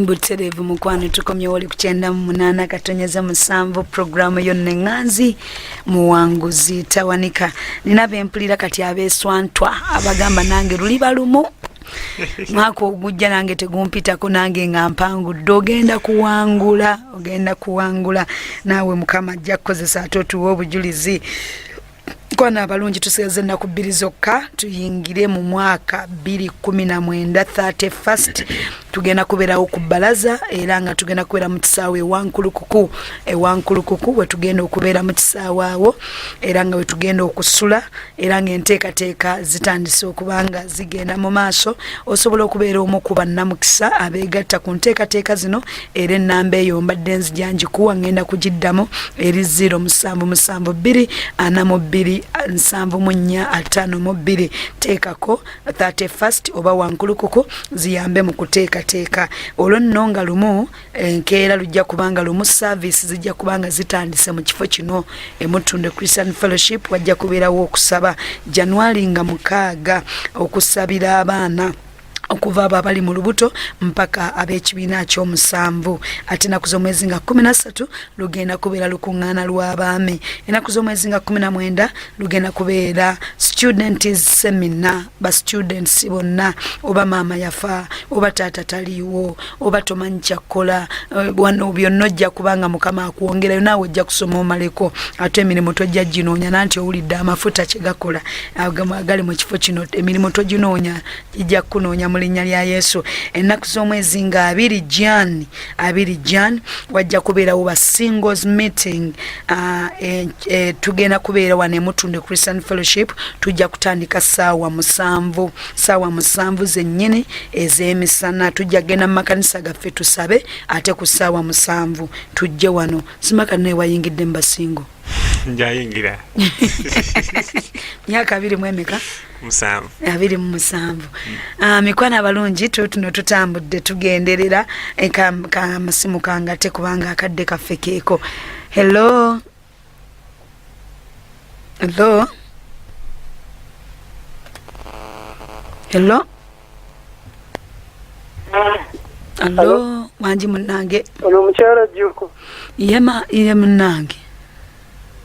Buterevu mukwano tukomye wali ku 98 katonyeza 7 programu yonna enganzi muwanguzi tawanika nina bempulira kati abeswantwa abagamba nange luliba lumu mwako ogujja nange tegumpitako nange nga mpangudde ogenda kuwangula naawe mukama ajja kukozesa ate otuwa obujulizi kwana abalungi tusigazze ennaku 2 zokka tuyingire mu mwaka 2019 31st tugenda kubeerawo ku bbalaza era nga tugenda kubeera mu kisaawe ewankulukuku we tugenda okubeera mu kisaawe awo era nga we tugenda okusula era nga enteekateeka zitandise okubanga zigenda mu maaso osobola okubeera omu ku bannamukisa abeegatta ku nteekateeka zino era ennamba eyo mbadde nzijanjikuwa ngenda kugiddamu eri 0772 42 742 teekako 31st oba wankulukuku ziyambe mu kuteekateeka olwo nno nga lumu enkeera lujja kubanga lumu service zijja kubanga zitandise mu kifo kino Emutunde Christian Fellowship wajja kubeerawo okusaba January nga 6 okusabira abaana okuva abo abali mu lubuto mpaka ab'ekibiina ky'omusanvu ate ennaku z'omwezi nga 13 lugenda kubeera lukuŋŋaana lw'abaami ennaku z'omwezi nga 19 lugenda kubeera students seminar ba students bonna oba maama yafa oba taata taliiwo oba tomanyi kyakkola wano byonna ojja kubanga mukama akuwongerayo naawe ojja kusoma omaleko ate emirimu tojja ginoonya nanti owulidde amafuta kye gakola agali mu kifo kino emirimu toginoonya ijja kunoonya linnya lya Yesu ennaku z'omwezi nga 2 Jan wajja kubeerawo ba singles meeting tugenda kubeera wano Emutunde Christian Fellowship tujja kutandika saawa 7 zennyini ez'emisana tujja genda mu makanisa gaffe tusabe ate ku saawa 7 tujje wano simaka naye wayingidde mu basingo njayingira myaka 2 mu emeka 7 mikwana abalungi tuno tutambudde tugenderera amasimu kange ate kubanga akadde kaffe keeko hello wanji munnange ono mukyala Jjuuko ye munnange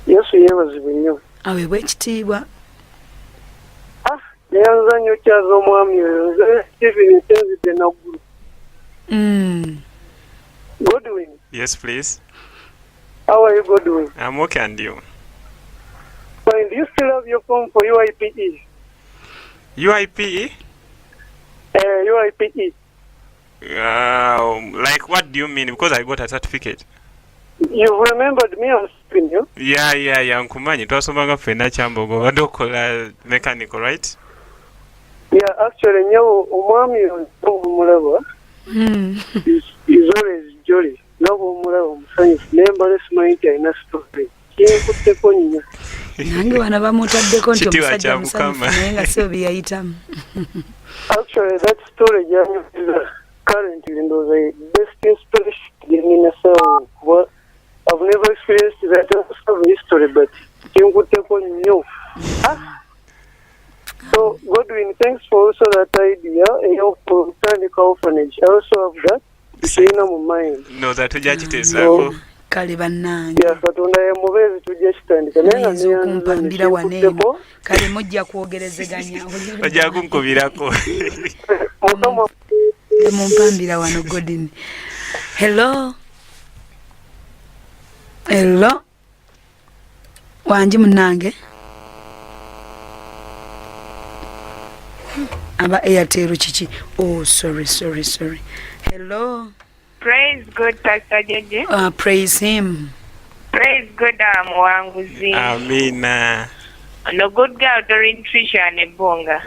Yesu yeebazibwe nnyo aweebwa ekitiibwa neyanza nnyo kyaza omwami oyo nze Stephen ntenzidde naggulu Godwin. Yes, please. How are you, Godwin? I'm okay, and you? Fine. Do you still have your form for UIPE? UIPE? UIPE. Like, what do you mean? Because I got a certificate. You remembered me, I'm speaking you? Yeah. Nkumanyi. Twasomanga ffenna Kyambogo. Wadokola mechanical, right? Yeah, actually, nyawo omwami omulaba. Is always jolly. Nabo omulaba omusanyufu. Nembale simanyi nti alina story. Kinkutteko nnyo. Nange wana bamutaddeko nti omusajja musanyufu naye nga si obi yayitamu. Actually, that story is currently the best inspiration in myself. Well, I've never experienced that type of history, but kinkutteko nnyo. So, Godwin, thanks for also that idea. For Tandika Orphanage, I also have that. Sina mu mind. No, that tujja kiteesaako. Kale bannange. Yeah, Katonda ye mubeezi tujja kitandika. Naye okumpambira waneeno. Kale mujja kwogerezeganya. Ojja kunkubirako. Mumpambira wano Godwin. Hello. Wanji munnange. Aba Airtel chichi. Oh, sorry. Hello. Praise God, Pastor Jeje. Praise him. Praise God, baamuwangula. Amina. No good girl during Trisha and Bonga.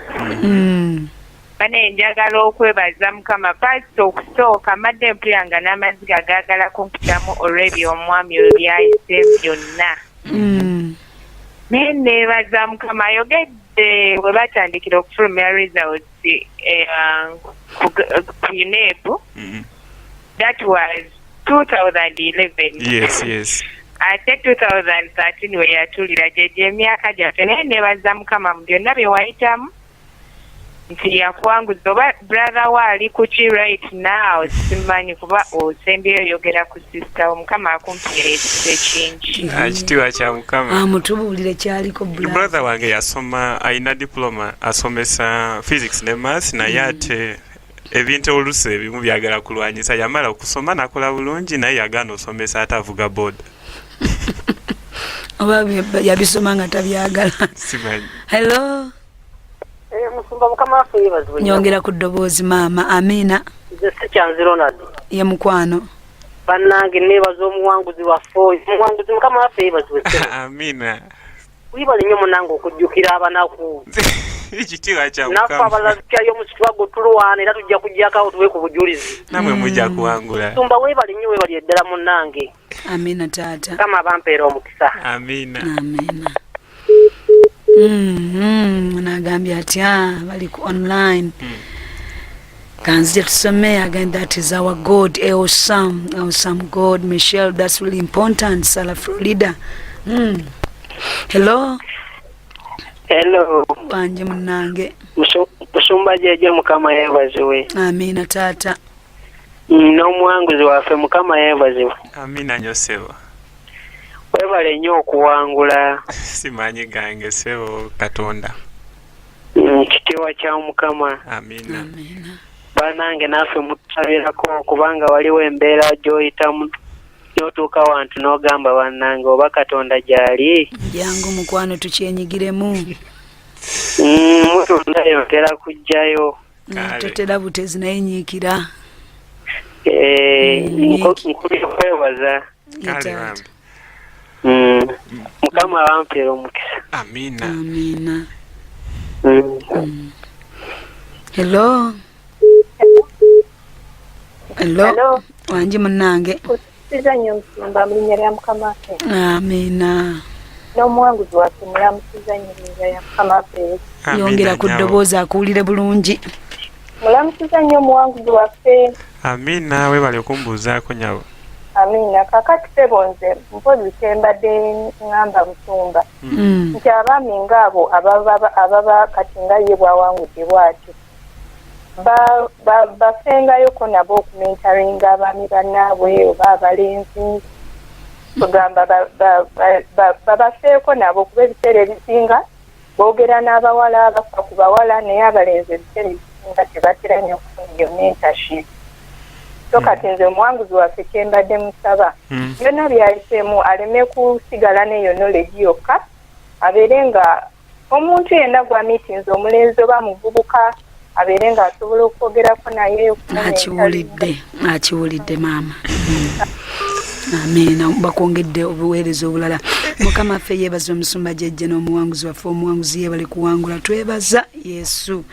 Bane njagala okwebaza Mukama pastor okusooka madde mpulanga n'amazzi gagagala kumpitamu olw'ebyo omwami oyo byayise byonna. Naye neebaza Mukama ayogedde bwe batandikira okufulumya results ku UNEP. That was 2011. Yes. Ate 2013 we yatulira jeje emyaka gyaffe naye nebaza Mukama mu byonna bye wayitamu nti yakuwanguza oba brother waali kuki right now simanyi kuba osembyeyo oyogera ku sister Mukama akumpira ekingi. Kitiibwa kya Mukama. Mutubuulire kyaliko brother wange yasoma alina diploma asomesa physics ne maths naye ate ebintu oluusi ebimu byagala kulwanyisa yamala okusoma nakola bulungi naye yagaana osomesa ate avuga boda. oba yabisoma nga tabyagala. Simanyi. Hello. Musumba Mukama waffe yeebazibwe. Nyongera ku ddoboozi maama. Amina. Nze sikyanziro nadde. Ye mukwano. Bannange neebaza omuwanguzi waffe oyo. Omuwanguzi Mukama waffe yeebazibwe. Amina. Wibale nnyo munange okujjukira abanaku. Ekitiibwa kya Mukama. Naffe abalabikirayo mu kitwago tulwana era tujja kujjako tuwe ku bujulizi. Namwe mujja kuwangula. Musumba weebale nnyo weebale eddala munnange. Amina taata. Kama bampeera omukisa. Amina. Amina. Nagambye atya bali ku online. Kanzije tusome again, that is our God, awesome God. Michelle, that's really important. Sala Florida. Hello. Banje munange. Musumba jeje Mukama yeebazibwe. Amina taata. N'omuwanguzi waffe Mukama yeebazibwe. Amina nyosebwa. Weebale nnyo okuwangula. Simanyi gange sebo Katonda. Kitiibwa kya Mukama. Amina. Bannange naffe mutusabirako kubanga waliwo embeera gy'oyitamu n'otuuka wantu n'ogamba bannange oba Katonda gy'ali. Jangu mukwano tukyenyigiremu. Mutondayo ntera kujjayo. Totera butezi naye nyiikira. Nkubira kwebaza. Mukama awampeera omukisa. Amina. Hello. Wanji munange. Sizanyo Musumba mulinnya lya Mukama waffe. Amina. N'omuwanguzi waffe mulamusizanyo mulinnya lya Mukama waffe. Yongera ku ddoboozi akuwulire bulungi. Mulamusizanyo omuwanguzi waffe. Amina weebale okumbuuzaako nyabo. Amina. Kakati sebonze mpozi kyembadde ngamba Musumba nti abaami ngaabo ababa kati nga ye bwawangudde bwatyo bafengayoko nabo okumentaringa abaami bannaabwe oba abalenzi tugamba babafeeko nabo kuba ebiseera ebisinga boogera n'abawala bafa ku bawala naye abalenzi ebiseera ebisinga tebatera nnyo okufuna eyo mentorship. So kati nze omuwanguzi waffe kyembadde musaba byonna byayiseemu aleme kusigala n'eyo knowledge yokka abeere nga omuntu yenna gwa meetings omulenzi oba muvubuka abeere nga asobola okwogerako naye akiwulidde maama. Amina. Bakwongedde obuweereza obulala. Mukama waffe yeebazibwe Musumba jjajja n'omuwanguzi waffe omuwanguzi yeebale kuwangula twebaza Yesu.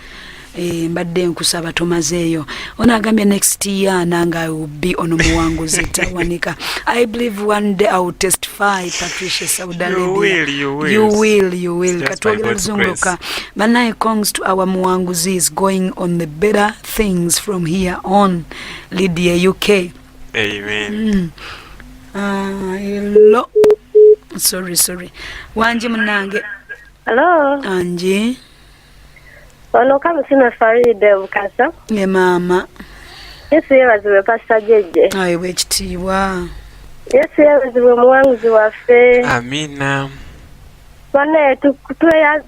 Mbadde nkusaba tomazeeyo. Ono agambye next year nanga I will be ono muwanguzi tawanika. I believe one day I will testify. Patricia Saudi Arabia. You will. Katwogera luzunguka. Banaye congs to our muwanguzi is going on the better things from here on. Lydia UK. Amen. Hello. Sorry. Wanji munange. Hello. Anji. Ono kamusina Faride Bukasa. Ye mama. Yesu yeebazibwe Pastor Jeje. Ayi bwekitiibwa. Yesu yeebazibwe muwanguzi waffe. Amina. Banaye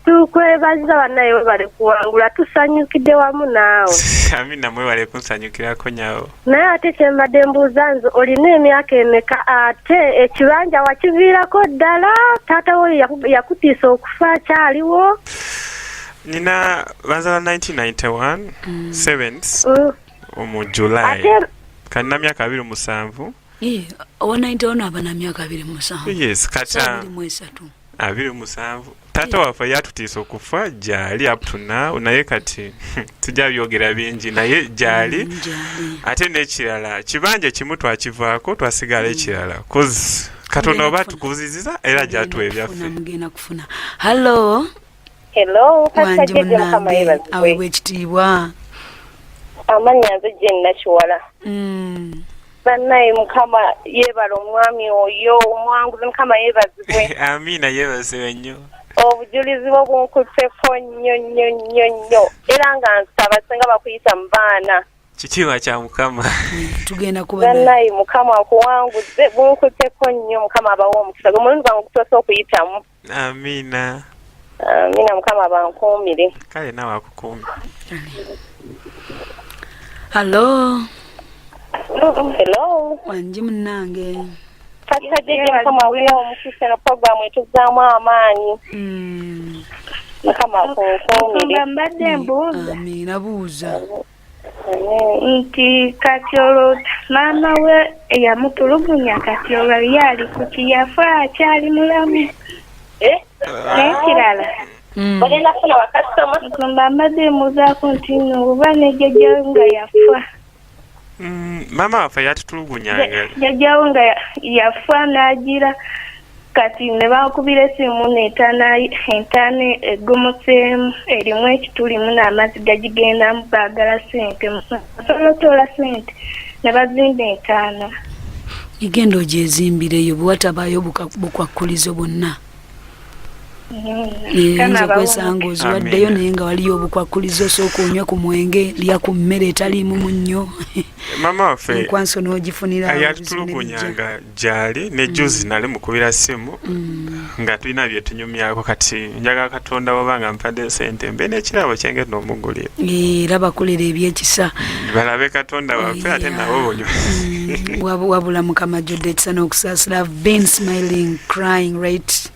tukwebaza banaye webale kuwangula tusanyukidde wamu naawe. Amina mwebale kunsanyukirako nyawo. Naye ate kyembadde mbuuza nze olina emyaka emeka ate ekibanja wakiviirako ddala taata wo yakutiisa okufa kyaliwo? Nina bazala 1991 7th mu July. Kana myaka 27. Owa 91 abana myaka 27. Yes, kata 27. Tata waffe yatutiisa okufa gyali up to now naye kati tujja byogera bingi naye gyali ate n'ekirala kibanja kimu twakivaako twasigala ekirala cause Katonda oba tukuziziza era gyatuwa ebyaffe. Hello. Pastor Jeje Mukama yeebazibwe. Awe bwekitiibwa. Amannya nze Jane Nakiwala. Bannaye Mukama yeebala omwami oyo omwanguzi Mukama yeebazibwe. Amina yeebazibwe nnyo. Obujulizi bwo bunkutteko nnyo era nga nsaba singa bakuyita mu baana. Kitiibwa kya Mukama. Tugenda kuba Bannaye Mukama akuwanguze bunkutteko nnyo Mukama abawa omukisa. Omulundi gwange okutuusa okuyitamu. Amina. Amina Mukama bankuumire. Kale nawe akukuumire. Hello. Hello. Wanji munnange. Kata jeje Mukama abawa omukisa na programu etuzaamu amaanyi. Mukama akunkuumire. Mbadde mbuuza. Amina buuza. Nti kati olwo maama we eyamutulugunya kati olwo yali ku kiyafa akyali mulamu. N'ekirala Bagenda kufuna bakasitoma. nsomba mbadde mbuuzaako nti nno oba ne jjajjawe nga yafa. Maama waffe yatutulugunyanga. Jjajjawe nga yafa n'agira kati ne bakubira essimu entaana eggomoseemu erimu ekitulimu n'amazzi gagigendamu baagala ssente musolotoola ssente ne bazimba entaana. Igenda ogyezimbireyo bwe watabaayo bukwakulizo bwonna. Oyinza kwesanga oziwaddeyo naye nga waliyo obukwakulizo osooka onywe ku mwenge lya ku mmere etaliimu munnyo. Maama waffe enkwanso n'ogifunira yatutulugunyanga gyali ne juzi nali mukubira ssimu nga tulina bye tunyumyako kati njagala Katonda wabanga mpadde ssente mbe n'ekirabo kyengenda omugulira. Era bakolera ebyekisa. Balabe Katonda waffe ate nabo bonyo. Wabula Mukama Judith n'okusaasira. I've been smiling, crying right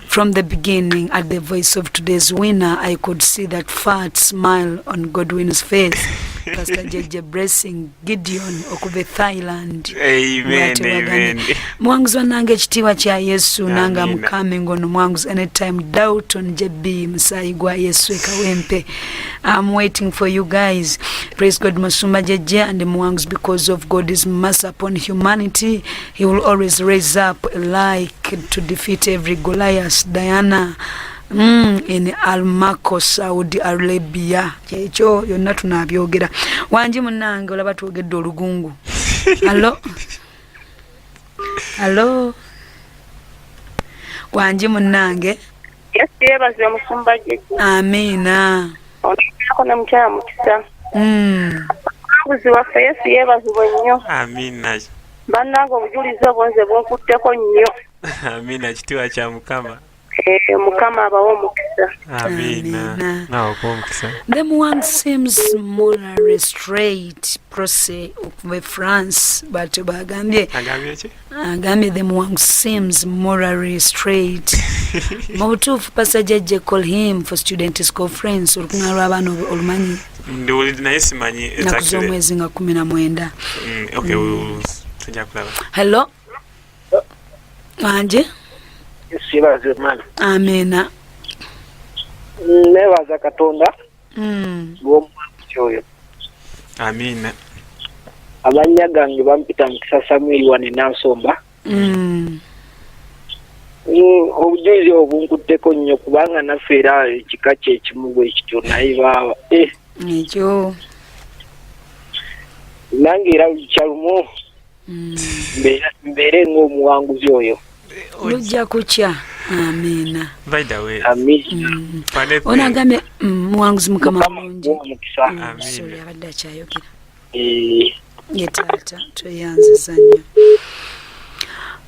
from the beginning. At the voice of today's winner, I could see that fat smile on Godwin's face. Pastor JJ Blessing Gideon okuva Thailand. Amen. Mwanguzi wanange ekitiibwa kya Yesu nanga mukame ngono mwanguzi anytime Dalton JB musaayi gwa Yesu ekawempe. I'm waiting for you guys. Praise God Masumba JJ and mwanguzi because of God's mercy upon humanity. He will always raise up like to defeat every Goliath. Diana in Almaco, Saudi Arabia. Ekyo yonna tunabyogera. Wanji munnange olaba twogedde olugungu. Hello. Wanji munnange. Yes, yeebazibwe Musumba jeje. Amina. Onako ne mukyala mukisa. Omwanguzi waffe Yesu yeebazibwe nnyo. Amina. Bannange obujulizi obwo nze bunkutteko nnyo. Amina kitiibwa kya Mukama. Mukama abawa omukisa. Amina. Nawe okuwa omukisa. Them one seems morally straight process of France, but bagambye them one seems morally straight. Mobutuufu Pastor JJ call him for student conference olukunga lw'abaana olumanyi. Ndiwulidde naye simanyi exactly. Naku z'omwezi nga 19. Okay, tujja kulaba. Hello. Wanje? Yeebazibwe mwana. Amina. Neebaza Katonda. Gw'Omwana oyo. Amina. Amannya gange bampita Mukisa Samuel wane Nansomba. Obujulizi obunkutteko nnyo kubanga naffe era ekika kye ekimu bwe kityo naye baaba. Ekyo. Nange era kyalumu mbeere ng'omuwanguzi oyo. Lujja kukya. Amina. By the way. Amina. Onagambye muwanguzi Mukama mulungi. Amina. Sorry abadde akyayogera. Ye taata tweyanziza nnyo.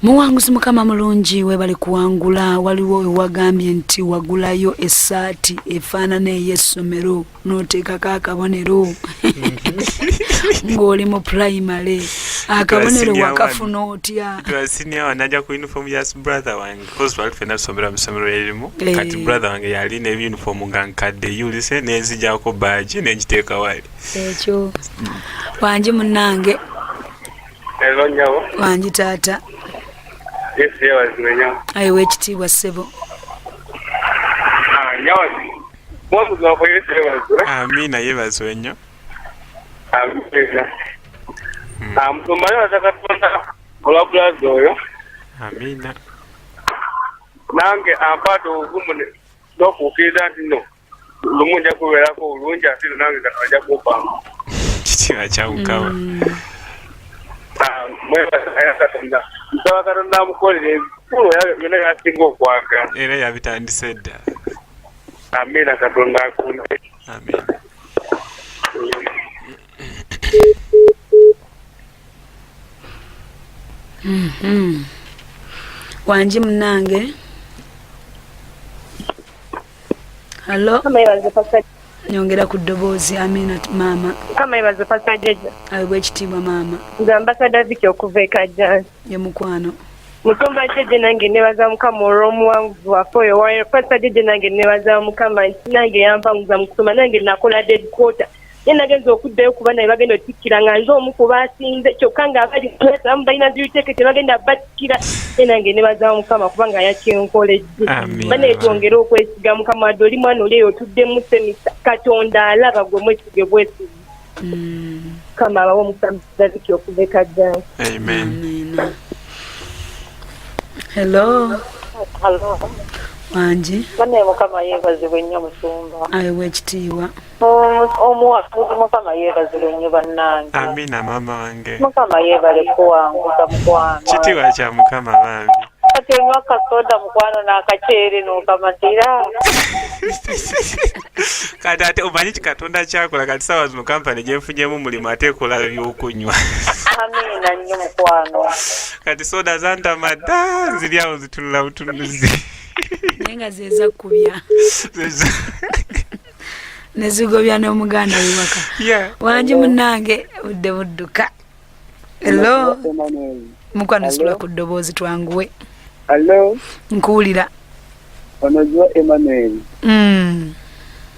Muwanguzi Mukama mulungi webali kuwangula. Waliwo ewagambye nti wagulayo essaati efaanana ey'essomero n'oteekako akabonero ng'oli mu primary. Akabonero wakafuna otya? Twasinia wanajja ku uniform ya brother wange because twali fena tusomera mu ssomero erimu kati brother wange yali ne uniform nga nkadde yulise n'enzijjako badge n'engiteeka wali. Ekyo. Wanji munnange. Hello nyawo. Wanji taata. Yes, yeebazibwe nnyo. Ayiwa ekitiibwa ssebo. Nyawo. Mwanguzi waffe Yesu yeebazibwe. Amina yeebazibwe nnyo. Amina. Musombayo aza Katonda olwa bulazi oyo. Amina. Nange ampaata obuvumu n'okukkiriza nti nno lumu nja kubeerako obulungi ate nange Katonda ajja kumpanga. Kitiibwa kya Mukama. nsaba Katonda amukolere ebikulu byonna byasinga okwagala era yabitandise dda. Amina Katonda akunde. Amen. Wanji munange. Hello. Nyongera ku ddoboozi. Amina mama. Kama ibaze pasa jeje. Awe ekitiibwa mama. Nze ambassador Vicky okuva ekajja. Ye mukwano. Musumba jeje nange nebaza mukama olw'omuwanguzi waffe oyo wayo pasa jeje nange nebaza mukama nti nange yampanguza mu kusoma nange nakola dead quarter. Ye nagenza okuddayo kuba naye bagenda otikkira nga nze omu ku baasinze kyokka ng'abali abamu balina ziruteekete bagenda batikkira. Ye nange nebaza mukama kubanga yakyenkoledde. Bane twongere okwesiga mukama wadde oli mwana oli eyo otuddemu semisa Katonda alaba gwe mwesige bwesige. Kama abawo omusambisa Vicky okuva ekajja. Amen. Hello. Hello. Wanji. Bane mukama yeebazibwe nnyo musumba. Awe ekitiibwa. Omuwafuzi mukama yeebazibwe nnyo bannange. Amina mama wange. Mukama yeebale kuwanguza mukwano. Kitiibwa kya mukama bambi. Kati onywa akasoda mukwano n'akaceere n'okamatira. Kati ate omanyi Katonda kyakola kati saawa zino kampani gyenfunyemu mulimu ate ekola ebyokunywa. Amina nnyo mukwano. Kati soda zantama dda ziri awo zitunula butunuzi. Naye nga zeeza kubya. Nezigobya n'omuganda wewaka. Wanji munnange budde budduka. Hello. Mukwano situla ku ddoboozi twanguwe. Hello. Nkuwulira. Onojua Emmanuel.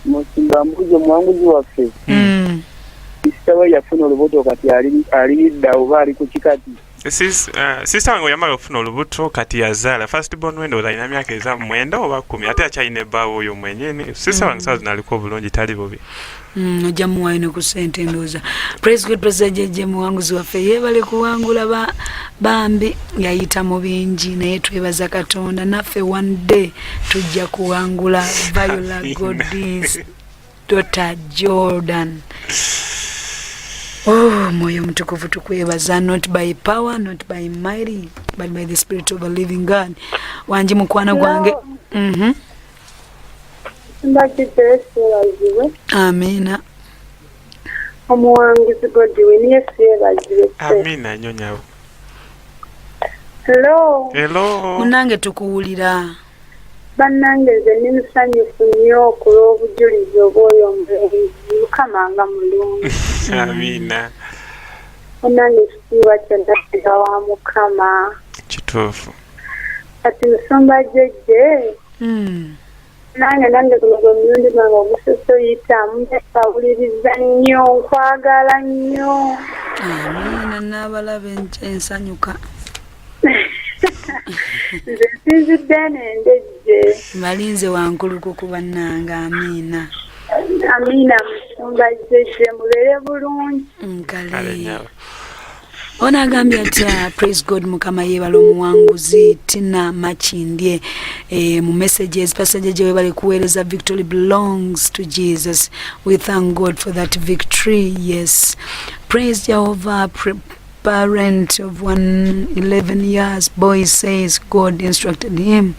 Musimba mbuzi omwanguzi waffe. Isitawe yafuna olubuto kati ali dda oba ali ku kikati. Sister wange yamala okufuna olubuto kati yazaala first born wendo alina myaka eza 9 oba 10 ate akyalina ebbaawo oyo mwenyini. Sister wange saawa zino aliko obulungi tali bubi. Ojja muwaayo ne ku ssente ndowooza. Praise God, praise jeje muwanguzi waffe yeebale kuwangula bambi yayita mu bingi naye twebaza Katonda naffe one day tujja kuwangula Viola Godis Dr. Jordan. Oh, Mwoyo Mutukuvu tukwebaza, not by power, not by mighty, but by the Spirit of a living God. Wanji mukwana gwange. Amina. Omuwanguzi Godwin yeebazibwe. Amina nyonyawo. Hello. Hello. Munange tukuwulira. Bannange nze nimusanyufu nnyo okulw'obujulizi obw'oyo omulenzi mukama nga mulungi. Amina. Munange ekitiibwa kyonna kiva wa mukama. Kituufu. Kati musumba jjejje. Nange kuno gwe mulundi gwange ogusosoyitamu mpawuliriza nnyo nkwagala nnyo. Amina n'abalaba ensanyuka. Nze nsinzidde n'endejje. Malinze wankuluko ku bannange. Amina. Amina musumba jjejje mubeere bulungi. Nkale. Ona agambye atya praise God mukama yeebala omuwanguzi Tina Machindye mu messages passage gye webale kuweereza victory belongs to Jesus. We thank God for that victory. Yes, praise Jehovah. Parent of 11 years boy says God instructed him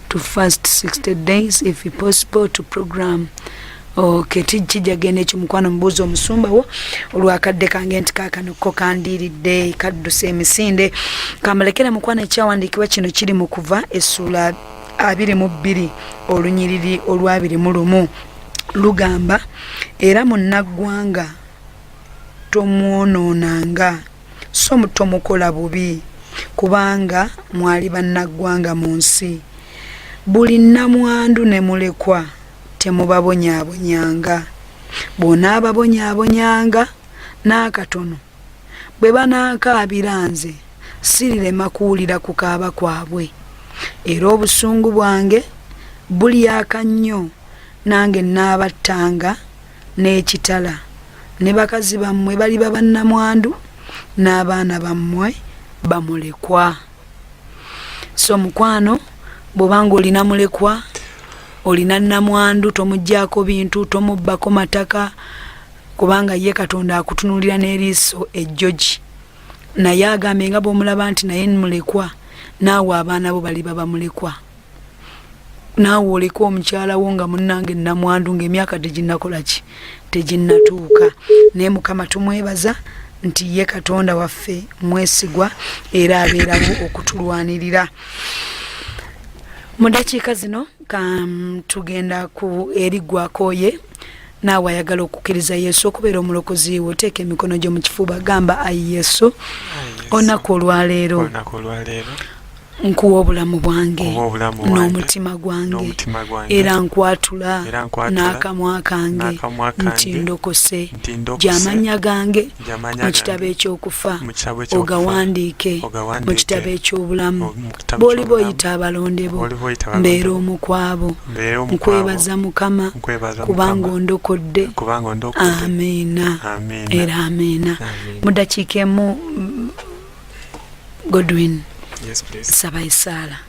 to fast 60 days if possible to program. Okay, tijjagenda ekyo mukwano mbuuzi omusumba wo olwakadde kange nti kaakano ko kandiiridde kadduse emisinde kamalekera mukwano ekyawandiikibwa kino kiri mu kuva essula 22 olunyiriri olwa 21 lugamba era munnaggwanga tomwonoonanga so mutomukola bubi kubanga mwali bannaggwanga mu nsi buli nnamwandu ne mulekwa temubabonyaabonyanga bona ababonyaabonyanga n'akatono bwe banaakaabira nze sirirema kuwulira kukaaba kwabwe era obusungu bwange bulyaka nnyo nange naabattanga n'ekitala ne bakazi bammwe baliba bannamwandu n'abaana bammwe bamulekwa. So mukwano bw'obanga olina mulekwa olina nnamwandu tomuggyako bintu tomubbako mataka kubanga ye Katonda akutunulira n'eriiso ejjogi naye agambye nga bw'omulaba nti naye mulekwa naawe abaana bo bali baba mulekwa naawe oleka omukyala wo nga munnange namwandu ng'emyaka teginnakolaki teginnatuuka naye Mukama tumwebaza nti ye Katonda waffe mwesigwa era abeerawo okutulwanirira. Mu dakiika zino tugenda ku erigwakoye naawe ayagala okukkiriza Yesu okubeera omulokozi wo, oteeka emikono gyo mu kifuba, gamba ayi Yesu olunaku olwaleero nkuwa obulamu bwange n'omutima gwange era nkwatula n'akamwa kange nti ndokose gy'amannya gange mu kitabo eky'okufa ogawandiike mu kitabo eky'obulamu bw'oliba oyita abalonde bo mbeera omu kwabo. Nkwebaza Mukama kubanga ondokodde. Amiina era amiina. Mu dakiika emu Godwin. Yes, please. Sabaisala.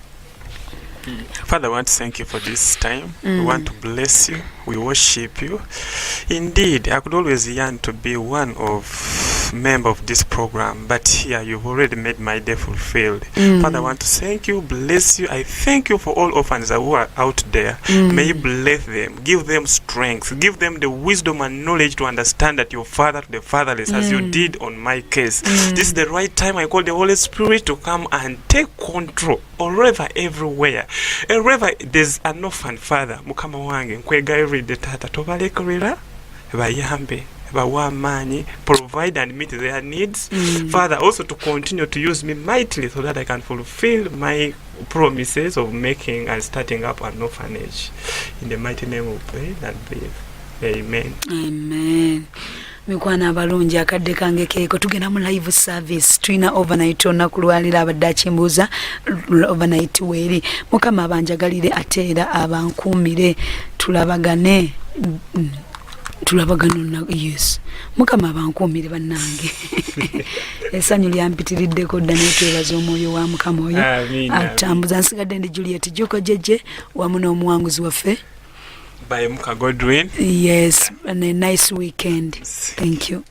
Father, I want to thank you for this time. We want to bless you. We worship you. Indeed, I could always yearn to be one of member of this program, but here you've already made my day fulfilled. Father, I want to thank you, bless you. I thank you for all orphans who are out there. May you bless them, give them strength, give them the wisdom and knowledge to understand that you're father to the fatherless, as you did on my case. This is the right time I call the Holy Spirit to come and take control already, everywhere. Wherever there's an orphan, Father, Mukama wange nkwegayiridde Tata tobalekerera bayambe bawamanyi, provide and meet their needs. Father, also to continue to use me mightily so that I can fulfill my promises of making and starting up an orphanage. In the mighty name of pray and believe. Amen. Amen. Mikwana abalungi akadde kange keeko tugenda mu live service tulina overnight olunaku lwalira abadde akimbuuza overnight weeri. Mukama abanjagalire ate era abankuumire tulabagane yes. Mukama abankuumire bannange. Essanyu lyampitiriddeko dda neetwebaza omwoyo wa Mukama oyo atambuza. Nsigadde ndi Juliet Juko Jeje wamu n'omuwanguzi waffe Bahemuka Godwin. Yes, and a nice weekend. Thank you.